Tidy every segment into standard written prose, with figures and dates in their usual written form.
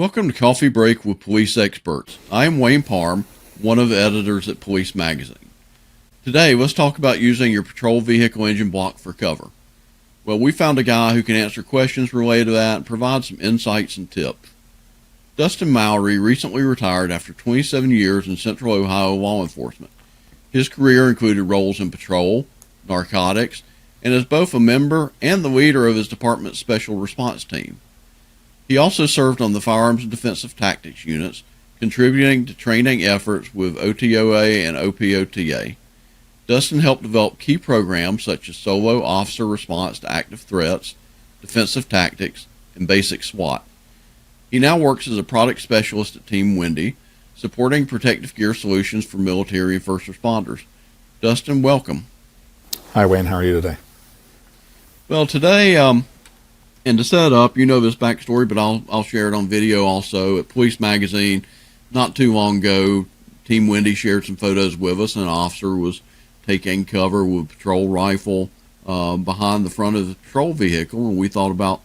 Welcome to Coffee Break with Police Experts. I am Wayne Parham, one of the editors at Police Magazine. Today, let's talk about using your patrol vehicle engine block for cover. Well, we found a guy who can answer questions related to that and provide some insights and tips. Dustin Mowery recently retired after 27 years in Central Ohio law enforcement. His career included roles in patrol, narcotics, and is both a member and the leader of his department's special response team. He also served on the Firearms and Defensive Tactics units, contributing to training efforts with OTOA and OPOTA. Dustin helped develop key programs such as solo officer response to active threats, defensive tactics, and basic SWAT. He now works as a product specialist at Team Wendy, supporting protective gear solutions for military and first responders. Dustin, welcome. Hi, Wayne. How are you today? Well, today, and to set up, you know this backstory, but I'll share it on video also. At Police Magazine, not too long ago, Team Wendy shared some photos with us, and an officer was taking cover with a patrol rifle behind the front of the patrol vehicle, and we thought about,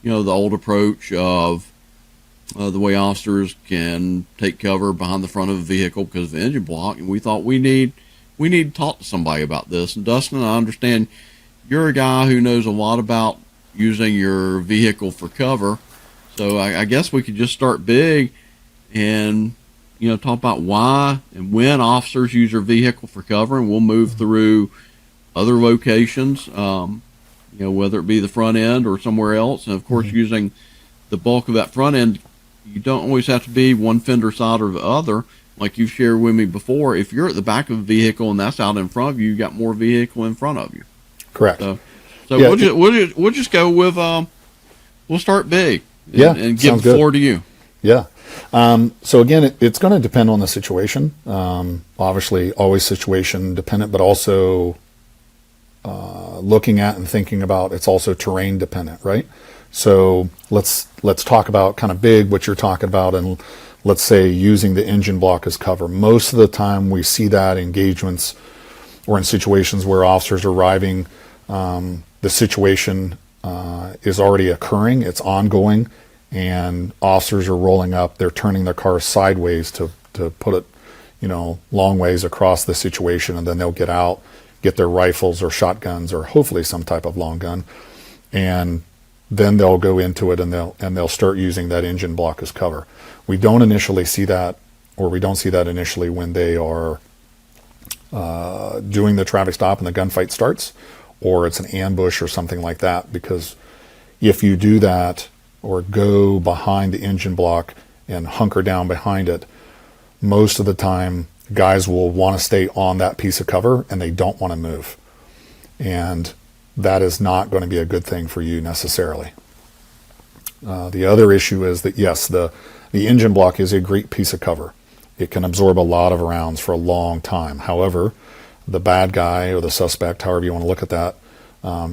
the old approach of the way officers can take cover behind the front of a vehicle because of the engine block, and we thought we need to talk to somebody about this. And Dustin, I understand you're a guy who knows a lot about using your vehicle for cover, so I guess we could just start big and talk about why and when officers use their vehicle for cover, and we'll move through other locations, whether it be the front end or somewhere else. And of course, using the bulk of that front end, you don't always have to be one fender side or the other. Like you've shared with me before, if you're at the back of a vehicle and that's out in front of you, you got more vehicle in front of you. Correct. So yeah, we'll just go with we'll start big. And give the floor to you. Yeah. So again, it's going to depend on the situation. Obviously, always situation dependent, but also looking at and thinking about it's also terrain dependent, right? So let's talk about kind of big what you're talking about, and let's say using the engine block as cover. Most of the time, we see that engagements or in situations where officers are arriving. The situation is already occurring, it's ongoing, and officers are rolling up, they're turning their cars sideways to put it, long ways across the situation, and then they'll get out, get their rifles or shotguns or hopefully some type of long gun, and then they'll go into it and they'll start using that engine block as cover. We don't initially see that, or we don't see that initially when they are doing the traffic stop and the gunfight starts, or it's an ambush or something like that, because if you do that or go behind the engine block and hunker down behind it, most of the time guys will want to stay on that piece of cover and they don't want to move. And that is not going to be a good thing for you necessarily. The other issue is that, yes, the engine block is a great piece of cover. It can absorb a lot of rounds for a long time. However, the bad guy or the suspect, however you want to look at that,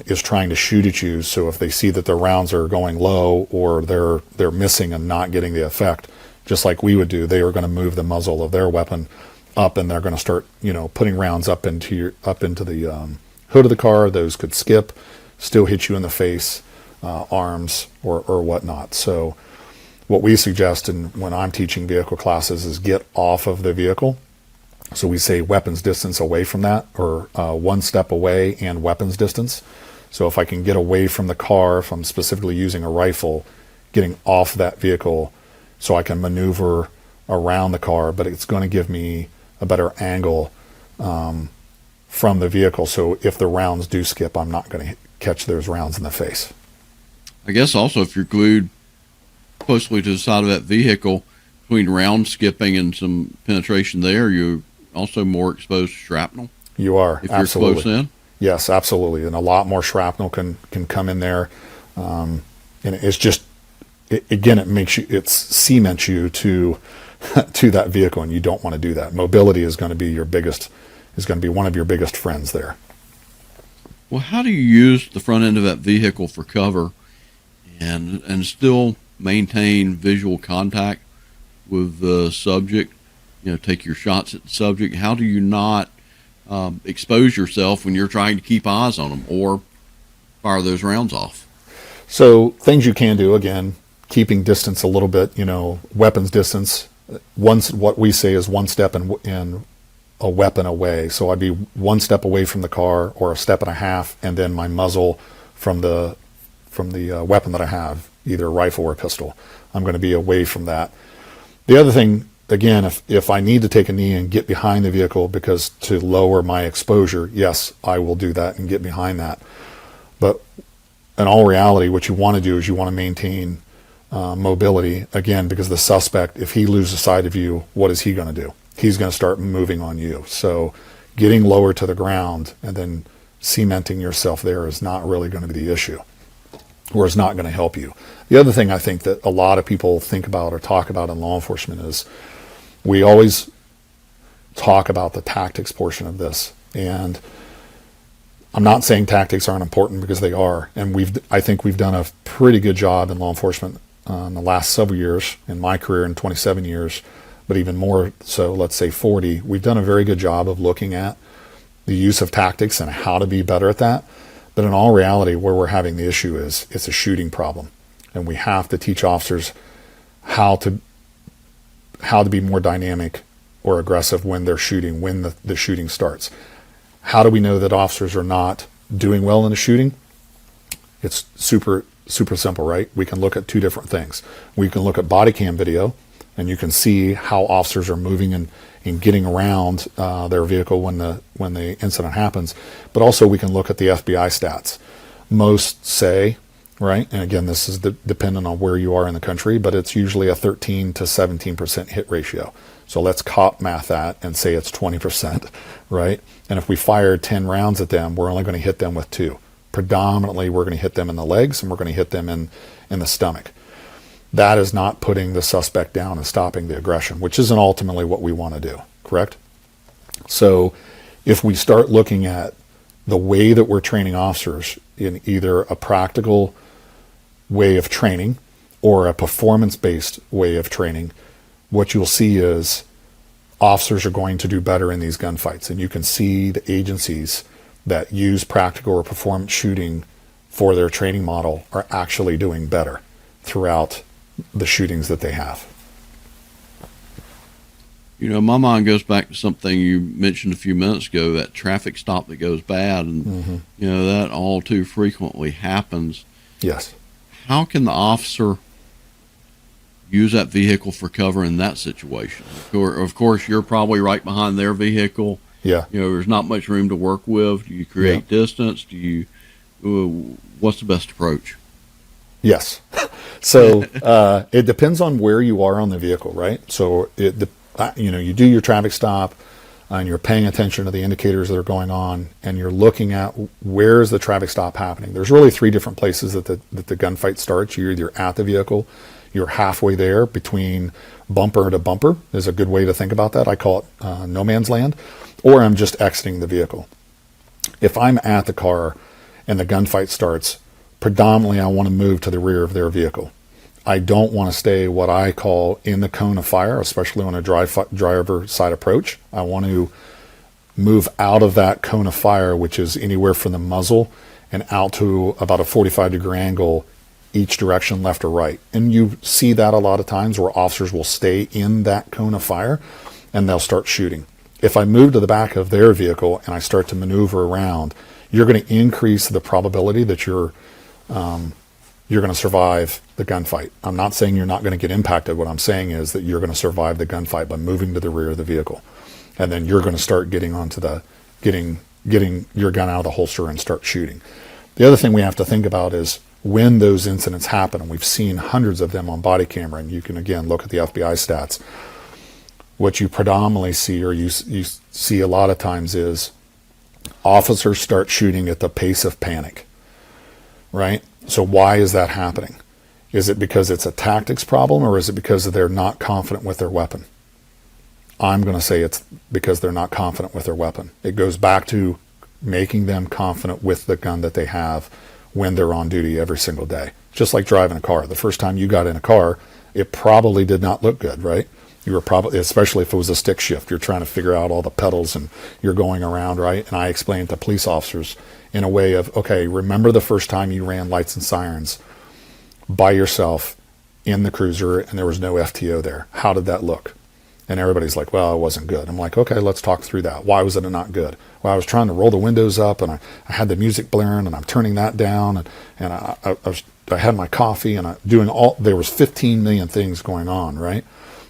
is trying to shoot at you. So if they see that the rounds are going low or they're missing and not getting the effect, just like we would do, they are going to move the muzzle of their weapon up, and they're going to start, putting rounds up into the hood of the car. Those could skip, still hit you in the face, arms, or whatnot. So what we suggest, and when I'm teaching vehicle classes, is get off of the vehicle. So we say weapons distance away from that, or one step away and weapons distance. So if I can get away from the car, if I'm specifically using a rifle, getting off that vehicle so I can maneuver around the car, but it's going to give me a better angle from the vehicle. So if the rounds do skip, I'm not going to catch those rounds in the face. I guess also if you're glued closely to the side of that vehicle, between round skipping and some penetration there, you're also more exposed to shrapnel. You are, if absolutely. You're close in. Yes, absolutely, and a lot more shrapnel can come in there, and it's just it cements you to that vehicle, and you don't want to do that. Mobility is going to be one of your biggest friends there. Well, how do you use the front end of that vehicle for cover, and still maintain visual contact with the subject? Take your shots at the subject. How do you not expose yourself when you're trying to keep eyes on them or fire those rounds off? So things you can do, again, keeping distance a little bit, weapons distance. What we say is one step in a weapon away. So I'd be one step away from the car, or a step and a half, and then my muzzle from the weapon that I have, either a rifle or a pistol. I'm going to be away from that. The other thing, again, if I need to take a knee and get behind the vehicle because to lower my exposure, yes, I will do that and get behind that. But in all reality, what you want to do is you want to maintain mobility, again, because the suspect, if he loses sight of you, what is he going to do? He's going to start moving on you. So getting lower to the ground and then cementing yourself there is not really going to be the issue, or is not going to help you. The other thing I think that a lot of people think about or talk about in law enforcement is we always talk about the tactics portion of this. And I'm not saying tactics aren't important, because they are. And I think we've done a pretty good job in law enforcement in the last several years, in my career in 27 years, but even more so, let's say 40, we've done a very good job of looking at the use of tactics and how to be better at that. But in all reality, where we're having the issue is it's a shooting problem. And we have to teach officers how to be more dynamic or aggressive when they're shooting, when the shooting starts. How do we know that officers are not doing well in a shooting? It's super simple, right? We can look at two different things. We can look at body cam video, and you can see how officers are moving and getting around their vehicle when the incident happens. But also we can look at the FBI stats. Most say, right, and again, this is dependent on where you are in the country, but it's usually a 13 to 17% hit ratio. So let's cop math that and say it's 20%, right? And if we fire 10 rounds at them, we're only going to hit them with 2. Predominantly, we're going to hit them in the legs, and we're going to hit them in the stomach. That is not putting the suspect down and stopping the aggression, which isn't ultimately what we want to do, correct? So if we start looking at the way that we're training officers in either a practical way of training or a performance-based way of training, what you'll see is officers are going to do better in these gunfights. And you can see the agencies that use practical or performance shooting for their training model are actually doing better throughout the shootings that they have. My mind goes back to something you mentioned a few minutes ago, that traffic stop that goes bad, and that all too frequently happens. Yes. How can the officer use that vehicle for cover in that situation? Of course, you're probably right behind their vehicle. Yeah. There's not much room to work with. Do you create distance? What's the best approach? Yes. So it depends on where you are on the vehicle, right? So you do your traffic stop, and you're paying attention to the indicators that are going on, and you're looking at where is the traffic stop happening. There's really 3 different places that the gunfight starts. You're either at the vehicle, you're halfway there between bumper to bumper is a good way to think about that. I call it no man's land, or I'm just exiting the vehicle. If I'm at the car and the gunfight starts, predominantly I want to move to the rear of their vehicle. I don't want to stay what I call in the cone of fire, especially on a driver side approach. I want to move out of that cone of fire, which is anywhere from the muzzle and out to about a 45-degree angle each direction, left or right. And you see that a lot of times where officers will stay in that cone of fire and they'll start shooting. If I move to the back of their vehicle and I start to maneuver around, you're going to increase the probability that you're going to survive the gunfight. I'm not saying you're not going to get impacted. What I'm saying is that you're going to survive the gunfight by moving to the rear of the vehicle. And then you're going to start getting your gun out of the holster and start shooting. The other thing we have to think about is when those incidents happen, and we've seen hundreds of them on body camera, and you can again look at the FBI stats, what you predominantly see, or you see a lot of times, is officers start shooting at the pace of panic, right? So why is that happening? Is it because it's a tactics problem, or is it because they're not confident with their weapon? I'm going to say it's because they're not confident with their weapon. It goes back to making them confident with the gun that they have when they're on duty every single day. Just like driving a car. The first time you got in a car, it probably did not look good, right? You were probably, especially if it was a stick shift, you're trying to figure out all the pedals and you're going around, right? And I explained to police officers in a way of, okay, remember the first time you ran lights and sirens by yourself in the cruiser and there was no FTO there. How did that look? And everybody's like, well, it wasn't good. I'm like, okay, let's talk through that. Why was it not good? Well, I was trying to roll the windows up and I had the music blaring and I'm turning that down and I had my coffee and there was 15 million things going on, right?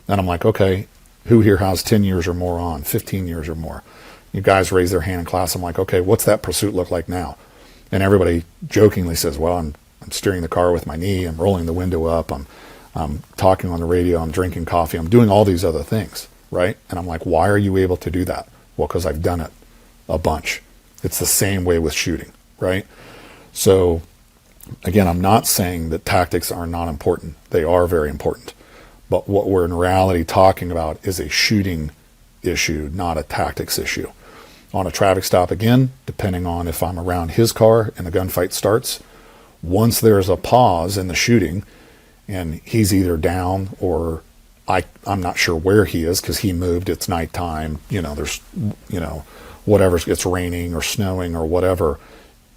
And I'm like, okay, who here has 10 years or more on, 15 years or more? You guys raise their hand in class. I'm like, okay, what's that pursuit look like now? And everybody jokingly says, well, I'm steering the car with my knee. I'm rolling the window up. I'm talking on the radio. I'm drinking coffee. I'm doing all these other things, right? And I'm like, why are you able to do that? Well, because I've done it a bunch. It's the same way with shooting, right? So again, I'm not saying that tactics are not important. They are very important. But what we're in reality talking about is a shooting issue, not a tactics issue. On a traffic stop, again, depending on if I'm around his car and the gunfight starts, once there's a pause in the shooting and he's either down or I'm not sure where he is because he moved, it's nighttime, there's, whatever, it's raining or snowing or whatever.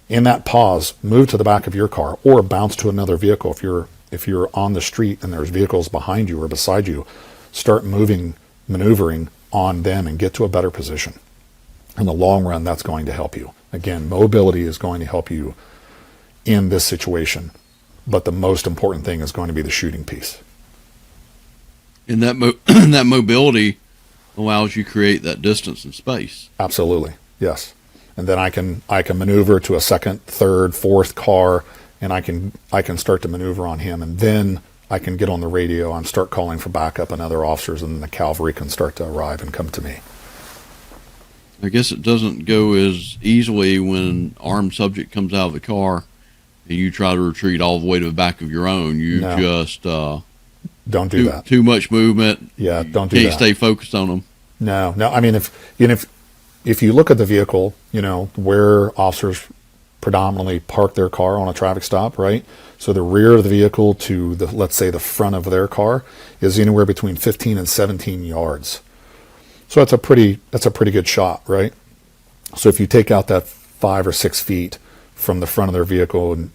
In that pause, move to the back of your car or bounce to another vehicle. If you're on the street and there's vehicles behind you or beside you, start maneuvering on them and get to a better position. In the long run, that's going to help you. Again, mobility is going to help you in this situation, but the most important thing is going to be the shooting piece. And that mobility allows you to create that distance and space. Absolutely, yes. And then I can maneuver to a second, third, fourth car, and I can start to maneuver on him, and then I can get on the radio and start calling for backup and other officers, and then the cavalry can start to arrive and come to me. I guess it doesn't go as easily when an armed subject comes out of the car and you try to retreat all the way to the back of your own. You just don't do that. Too much movement. Yeah, don't do that. Can't stay focused on them. No. I mean, if you look at the vehicle, where officers predominantly park their car on a traffic stop, right? So the rear of the vehicle to let's say the front of their car is anywhere between 15 and 17 yards. So that's a pretty good shot, right? So if you take out that 5 or 6 feet from the front of their vehicle and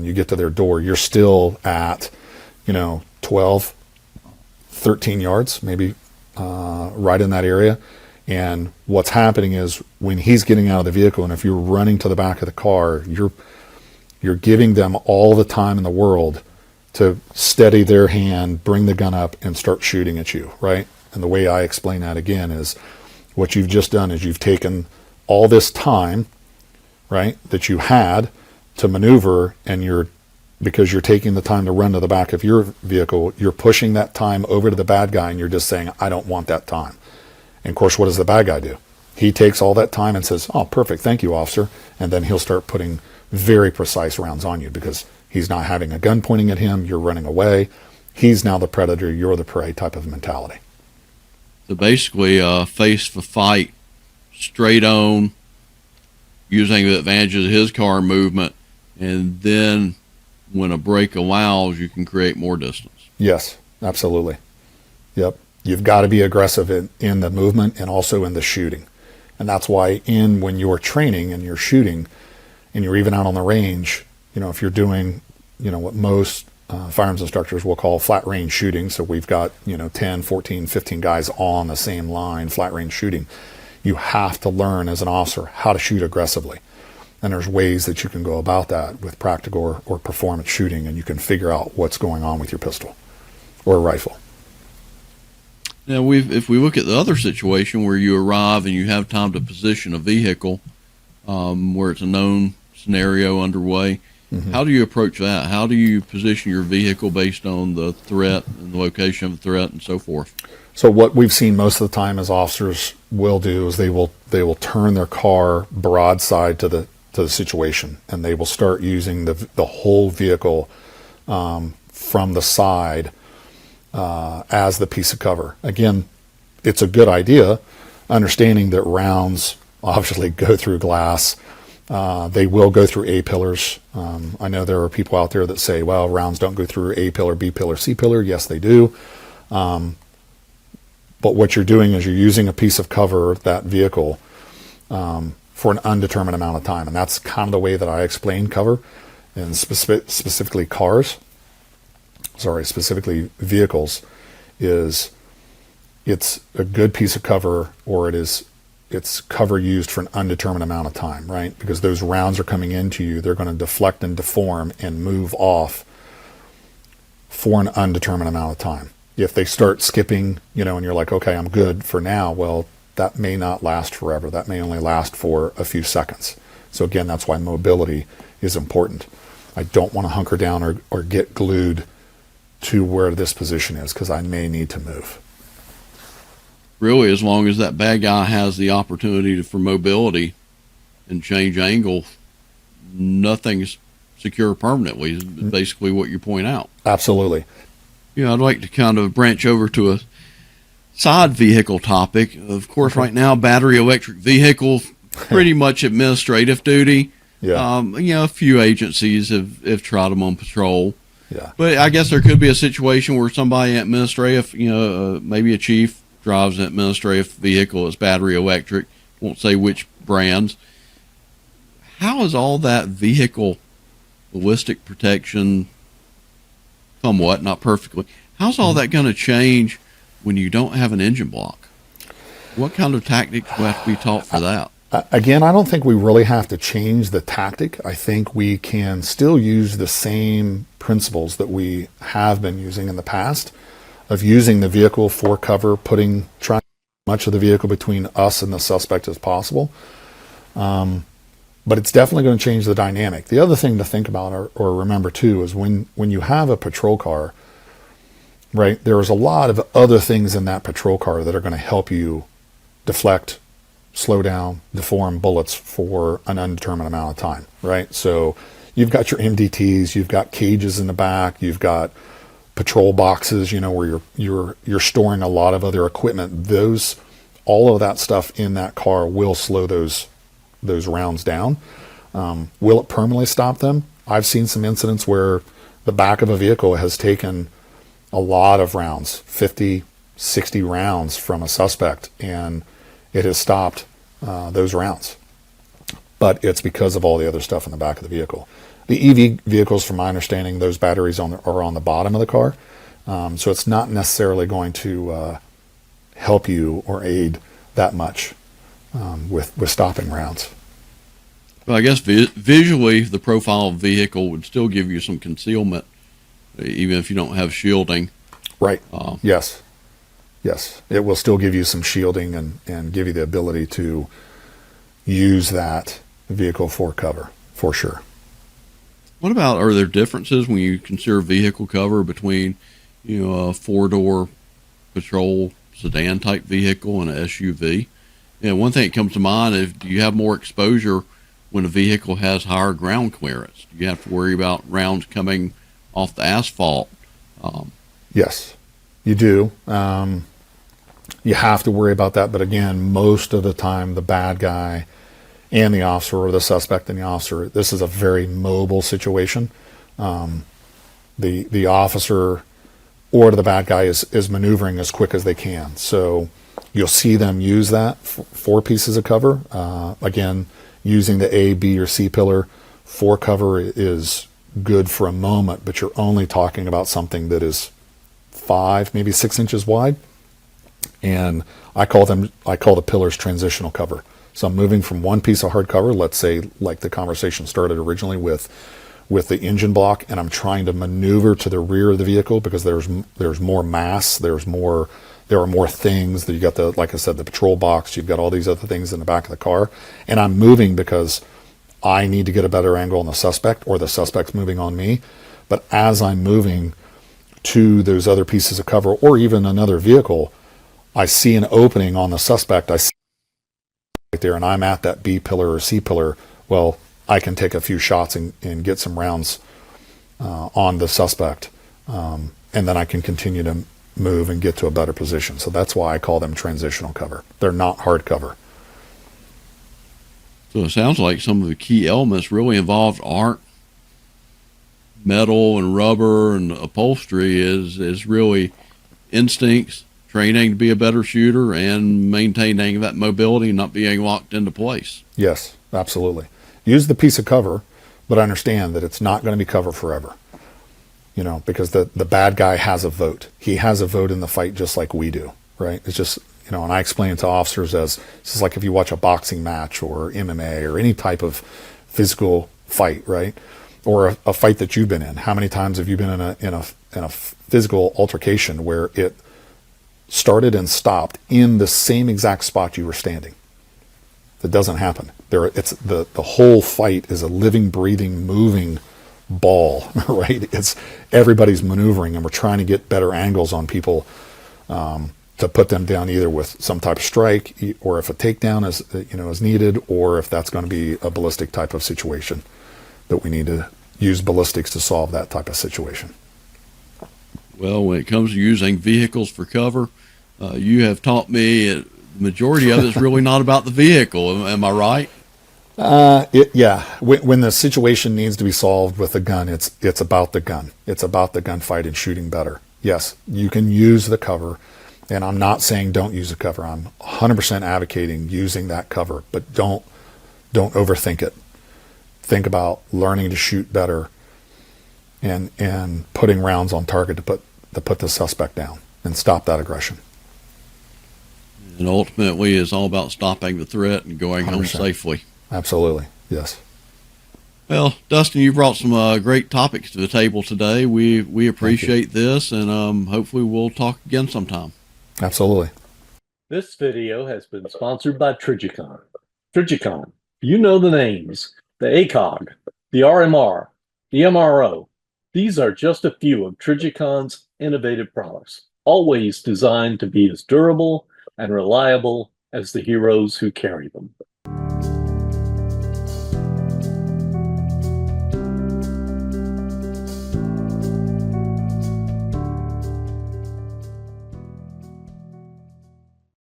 you get to their door, you're still at 12, 13 yards, maybe right in that area. And what's happening is when he's getting out of the vehicle, and if you're running to the back of the car, you're giving them all the time in the world to steady their hand, bring the gun up, and start shooting at you, right? And the way I explain that again is what you've just done is you've taken all this time, right, that you had to maneuver, and because you're taking the time to run to the back of your vehicle, you're pushing that time over to the bad guy, and you're just saying, I don't want that time. And of course, what does the bad guy do? He takes all that time and says, oh, perfect, thank you, officer. And then he'll start putting very precise rounds on you because he's not having a gun pointing at him, you're running away. He's now the predator, you're the prey type of mentality. So basically, face the fight, straight on, using the advantages of his car movement, and then when a break allows, you can create more distance. Yes, absolutely. Yep. You've got to be aggressive in the movement and also in the shooting. And that's why when you're training and you're shooting and you're even out on the range, if you're doing, what most firearms instructors will call flat range shooting. So we've got, 10, 14, 15 guys all on the same line, flat range shooting. You have to learn as an officer how to shoot aggressively. And there's ways that you can go about that with practical or performance shooting, and you can figure out what's going on with your pistol or rifle. Now, if we look at the other situation where you arrive and you have time to position a vehicle, where it's a known scenario underway, how do you approach that? How do you position your vehicle based on the threat and the location of the threat and so forth? So what we've seen most of the time as officers will do is they will turn their car broadside to the situation, and they will start using the whole vehicle from the side as the piece of cover. Again, it's a good idea, understanding that rounds obviously go through glass. They will go through A-pillars. I know there are people out there that say, well, rounds don't go through A-pillar, B-pillar, C-pillar. Yes, they do. But what you're doing is you're using a piece of cover, that vehicle, for an undetermined amount of time. And that's kind of the way that I explain cover, and specifically cars. specifically vehicles, is it's a good piece of cover, or it's cover used for an undetermined amount of time, right? Because those rounds are coming into you, they're going to deflect and deform and move off for an undetermined amount of time. If they start skipping, and you're like, okay, I'm good for now, well, that may not last forever. That may only last for a few seconds. So again, that's why mobility is important. I don't want to hunker down or get glued to where this position is, because I may need to move. Really, as long as that bad guy has the opportunity for mobility and change angle, nothing's secure permanently, is basically what you point out. Absolutely. I'd like to kind of branch over to a side vehicle topic. Of course, right now, battery electric vehicles, pretty much administrative duty. Yeah. A few agencies have tried them on patrol. Yeah. But I guess there could be a situation where somebody administrative, maybe a chief drives an administrative vehicle that's battery electric. Won't say which brands. How is all that vehicle ballistic protection, somewhat, not perfectly, how's all that going to change when you don't have an engine block? What kind of tactics will have to be taught for that? Again, I don't think we really have to change the tactic. I think we can still use the same principles that we have been using in the past, of using the vehicle for cover, trying to put much of the vehicle between us and the suspect as possible. But it's definitely going to change the dynamic. The other thing to think about or remember too is when you have a patrol car, right, there's a lot of other things in that patrol car that are going to help you deflect, slow down, deform bullets for an undetermined amount of time, right? So you've got your MDTs, you've got cages in the back, you've got patrol boxes, where you're storing a lot of other equipment. All of that stuff in that car will slow those rounds down. Will it permanently stop them? I've seen some incidents where the back of a vehicle has taken a lot of rounds, 50, 60 rounds from a suspect, and it has stopped those rounds. But it's because of all the other stuff in the back of the vehicle. The EV vehicles, from my understanding, those batteries are on the bottom of the car. So it's not necessarily going to help you or aid that much with stopping rounds. Well, I guess visually, the profile of the vehicle would still give you some concealment, even if you don't have shielding. Right. Yes. It will still give you some shielding and give you the ability to use that vehicle for cover, for sure. What about, are there differences when you consider vehicle cover between, a four-door patrol sedan type vehicle and an SUV? One thing that comes to mind is, do you have more exposure when a vehicle has higher ground clearance? Do you have to worry about rounds coming off the asphalt? Yes, you do. You have to worry about that. But again, most of the time, the bad guy and the officer, or the suspect and the officer, this is a very mobile situation. The officer or the bad guy is maneuvering as quick as they can. So you'll see them use that for pieces of cover. Again, using the A, B, or C pillar for cover is good for a moment, but you're only talking about something that is 5, maybe 6 inches wide. And I call the pillars transitional cover. So I'm moving from one piece of hard cover, let's say like the conversation started originally with the engine block, and I'm trying to maneuver to the rear of the vehicle because there's more mass, there are more things. That you got like I said, the patrol box, you've got all these other things in the back of the car, and I'm moving because I need to get a better angle on the suspect, or the suspect's moving on me. But as I'm moving to those other pieces of cover, or even another vehicle, I see an opening on the suspect. I see right there, and I'm at that B pillar or C pillar. Well, I can take a few shots and get some rounds on the suspect, and then I can continue to move and get to a better position. So that's why I call them transitional cover. They're not hard cover. So it sounds like some of the key elements really involved aren't metal and rubber and upholstery, is really instincts, training to be a better shooter, and maintaining that mobility and not being locked into place. Yes, absolutely. Use the piece of cover, but understand that it's not going to be cover forever. you know, because the bad guy has a vote. He has a vote in the fight just like we do, right? It's just, you know, and I explain it to officers as it's just like if you watch a boxing match or MMA or any type of physical fight, right? Or a fight that you've been in. How many times have you been in a physical altercation where it started and stopped in the same exact spot you were standing? That doesn't happen. It's the whole fight is a living, breathing, moving ball, right? It's everybody's maneuvering, and we're trying to get better angles on people to put them down, either with some type of strike, or if a takedown is needed, or if that's going to be a ballistic type of situation that we need to use ballistics to solve that type of situation. Well, when it comes to using vehicles for cover, you have taught me the majority of it's really not about the vehicle. Am I right? Yeah. When the situation needs to be solved with a gun, it's about the gun. It's about the gunfight and shooting better. Yes, you can use the cover, and I'm not saying don't use the cover. I'm 100% advocating using that cover, but don't overthink it. Think about learning to shoot better, and putting rounds on target to put the suspect down and stop that aggression. And ultimately, it's all about stopping the threat and going 100%. home safely. Absolutely, yes. Well, Dustin, you brought some great topics to the table today. We appreciate this, and hopefully we'll talk again sometime. Absolutely. This video has been sponsored by Trigicon. Trigicon, you know the names, the ACOG, the RMR, the MRO. These are just a few of Trigicon's innovative products, always designed to be as durable and reliable as the heroes who carry them.